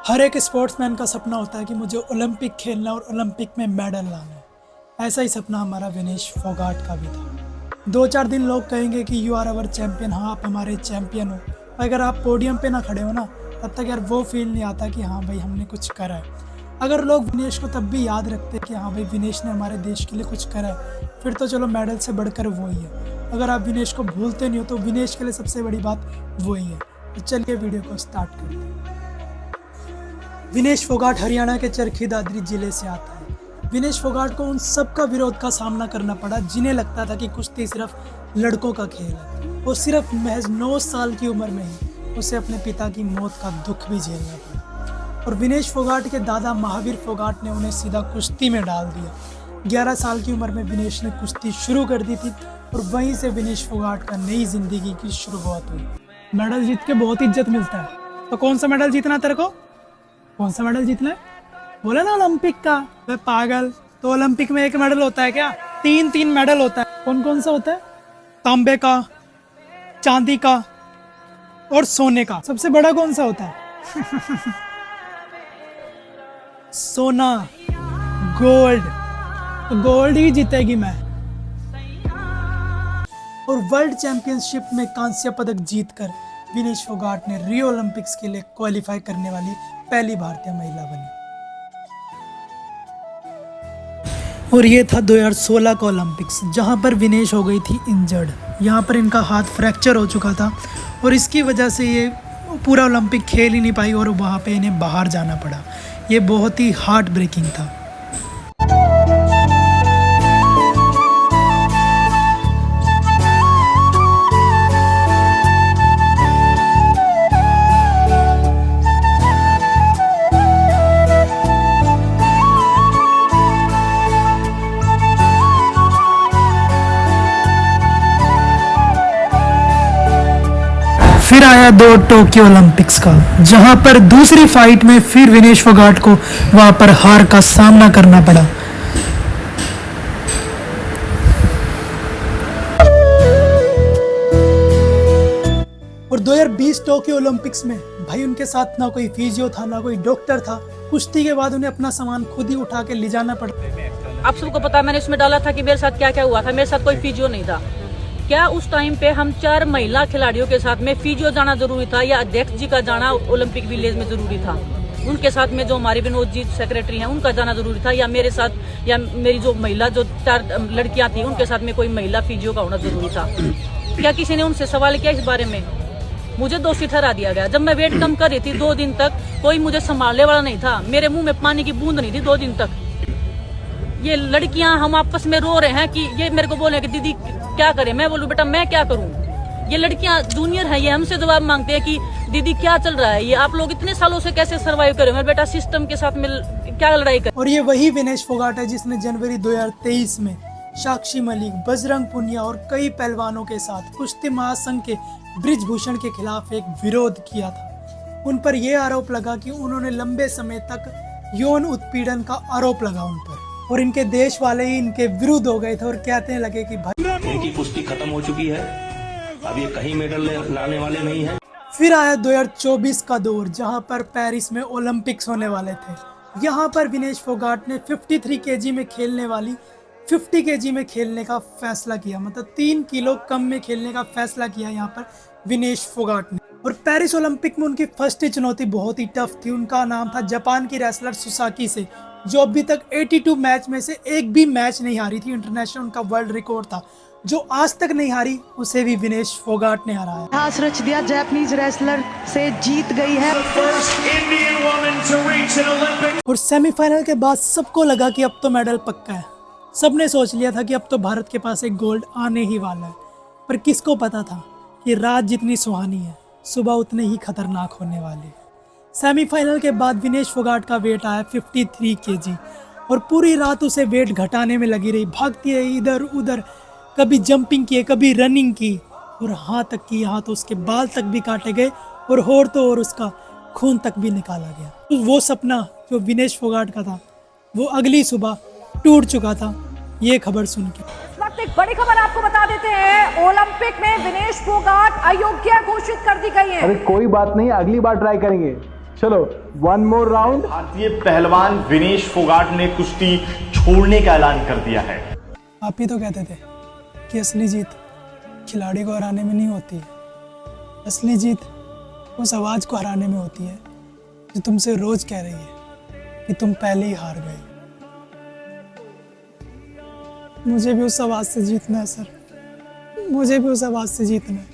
हर एक स्पोर्ट्समैन का सपना होता है कि मुझे ओलंपिक खेलना और ओलंपिक में मेडल लाना है। ऐसा ही सपना हमारा विनेश फोगाट का भी था। 2-4 दिन लोग कहेंगे कि यू आर अवर चैम्पियन, हाँ आप हमारे चैम्पियन हो। अगर आप पोडियम पे ना खड़े हो ना, तब तक यार वो फील नहीं आता कि हाँ भाई हमने कुछ करा है। अगर लोग विनेश को तब भी याद रखते हैं कि हाँ भाई विनेश ने हमारे देश के लिए कुछ करा है, फिर तो चलो मेडल से बढ़कर वो ही है। अगर आप विनेश को भूलते नहीं हो तो विनेश के लिए सबसे बड़ी बात वही है। तो चलिए वीडियो को स्टार्ट करते हैं। विनेश फोगाट हरियाणा के चरखी दादरी जिले से आता है। विनेश फोगाट को उन सब का विरोध का सामना करना पड़ा जिन्हें लगता था कि कुश्ती सिर्फ लड़कों का खेल है। वो सिर्फ महज 9 साल की उम्र में ही उसे अपने पिता की मौत का दुख भी झेलना पड़ा और विनेश फोगाट के दादा महावीर फोगाट ने उन्हें सीधा कुश्ती में डाल दिया। 11 साल की उम्र में विनेश ने कुश्ती शुरू कर दी थी और वहीं से विनेश फोगाट का नई जिंदगी की शुरुआत हुई। मेडल जीत के बहुत इज्जत मिलता है, तो कौन सा मेडल जीतना तेरे को? कौन सा मेडल जीतना है? बोले ना ओलंपिक का। वे पागल, तो ओलंपिक में एक मेडल होता है क्या? 3 मेडल होता है। कौन कौन सा होता है? तांबे का, चांदी का और सोने का। सबसे बड़ा कौन सा होता है? सोना, गोल्ड। गोल्ड ही जीतेगी मैं। और वर्ल्ड चैंपियनशिप में कांस्य पदक जीतकर विनेश फोगाट ने रियो ओलंपिक्स के लिए क्वालिफाई करने वाली पहली भारतीय महिला बनी। और ये था 2016 का ओलंपिक्स, जहां पर विनेश हो गई थी इंजर्ड। यहाँ पर इनका हाथ फ्रैक्चर हो चुका था और इसकी वजह से ये पूरा ओलंपिक खेल ही नहीं पाई और वहाँ पे इन्हें बाहर जाना पड़ा। ये बहुत ही हार्ट ब्रेकिंग था। फिर आया दौर टोक्यो ओलंपिक्स का, जहां पर दूसरी फाइट में फिर विनेश फोगाट को वहां पर हार का सामना करना पड़ा। और 2020 टोक्यो ओलंपिक्स में भाई उनके साथ ना कोई फिजियो था, ना कोई डॉक्टर था। कुश्ती के बाद उन्हें अपना सामान खुद ही उठा के ले जाना पड़ा। आप सबको पता, मैंने इसमें डाला था कि मेरे साथ क्या क्या हुआ था। मेरे साथ कोई फिजियो नहीं था। क्या उस टाइम पे हम 4 महिला खिलाड़ियों के साथ में फिजियो जाना जरूरी था या अध्यक्ष जी का जाना ओलंपिक विलेज में जरूरी था? उनके साथ में जो हमारे विनोद जी सेक्रेटरी हैं उनका जाना जरूरी था, या मेरे साथ या मेरी जो महिला जो 4 लड़कियां थी उनके साथ में कोई महिला फिजियो का होना जरूरी था? क्या किसी ने उनसे सवाल किया इस बारे में? मुझे दोषी ठहरा दिया गया। जब मैं वेट कम कर रही थी 2 दिन तक, कोई मुझे संभालने वाला नहीं था। मेरे मुंह में पानी की बूंद नहीं थी 2 दिन तक। ये लड़कियां हम आपस में रो रहे हैं कि ये मेरे को बोले कि दीदी क्या करें। मैं बोलूं बेटा मैं क्या करूं। ये लड़कियां जूनियर हैं, ये हमसे जवाब मांगते हैं कि दीदी क्या चल रहा है, ये आप लोग इतने सालों से कैसे सर्वाइव कर रहे हो। मेरे बेटा सिस्टम के साथ मिल क्या लड़ाई कर। और ये वही विनेश फोगाट है जिसने जनवरी 2023 में साक्षी मलिक, बजरंग पुनिया और कई पहलवानों के साथ कुश्ती महासंघ के ब्रिजभूषण के खिलाफ एक विरोध किया था। उन पर यह आरोप लगा कि उन्होंने लंबे समय तक यौन उत्पीड़न का आरोप लगा उन पर, और इनके देश वाले ही इनके विरुद्ध हो गए थे और कहने लगे कि भाई इनकी कुश्ती खत्म हो चुकी है, अब ये कहीं मेडल लाने वाले नहीं है। फिर आया 2024 का दौर, जहां पर पेरिस में ओलंपिक्स होने वाले थे। यहां पर विनेश फोगाट ने 53 केजी में खेलने वाली 50 केजी में खेलने का फैसला किया। मतलब 3 किलो कम में खेलने का फैसला किया यहाँ पर विनेश फोगाट ने। और पेरिस ओलंपिक में उनकी फर्स्ट चुनौती बहुत ही टफ थी। उनका नाम था जापान की रेसलर सुसाकी से, जो अभी तक 82 मैच में से एक भी मैच नहीं हारी थी। इंटरनेशनल उनका वर्ल्ड रिकॉर्ड था। जो आज तक नहीं हारी उसे भी विनेश फोगाट ने हराया। इतिहास रच दिया, जापानीज रेसलर से जीत गई है। और सेमीफाइनल के बाद सबको लगा कि अब तो मेडल पक्का है। सबने सोच लिया था कि अब तो भारत के पास एक गोल्ड आने ही वाला है। पर किसको पता था कि रात जितनी सुहानी है सुबह उतने ही खतरनाक होने वाली है। सेमीफाइनल के बाद विनेश फोगाट का वेट आया 53 केजी और पूरी रात उसे वेट घटाने में लगी रही। भागती रही इधर उधर, कभी जंपिंग किए, कभी रनिंग की, और यहाँ तो उसके बाल तक भी काटे गए और होड़ तो और उसका खून तक भी निकाला गया। तो वो सपना जो विनेश फोगाट का था वो अगली सुबह टूट चुका था, ये खबर सुन के। इस वक्त एक बड़ी खबर आपको बता देते हैं, ओलंपिक में विनेश फोगाट अयोग्य घोषित कर दी गई है। अरे कोई बात नहीं, अगली बार ट्राई करेंगे। चलो वन मोर राउंड। भारतीय पहलवान विनेश फोगाट ने कुश्ती छोड़ने का ऐलान कर दिया है। आप ही तो कहते थे कि असली जीत खिलाड़ी को हराने में नहीं होती है, असली जीत उस आवाज़ को हराने में होती है जो तुमसे रोज़ कह रही है कि तुम पहले ही हार गए। मुझे भी उस आवाज़ से जीतना है सर, मुझे भी उस आवाज़ से जीतना है।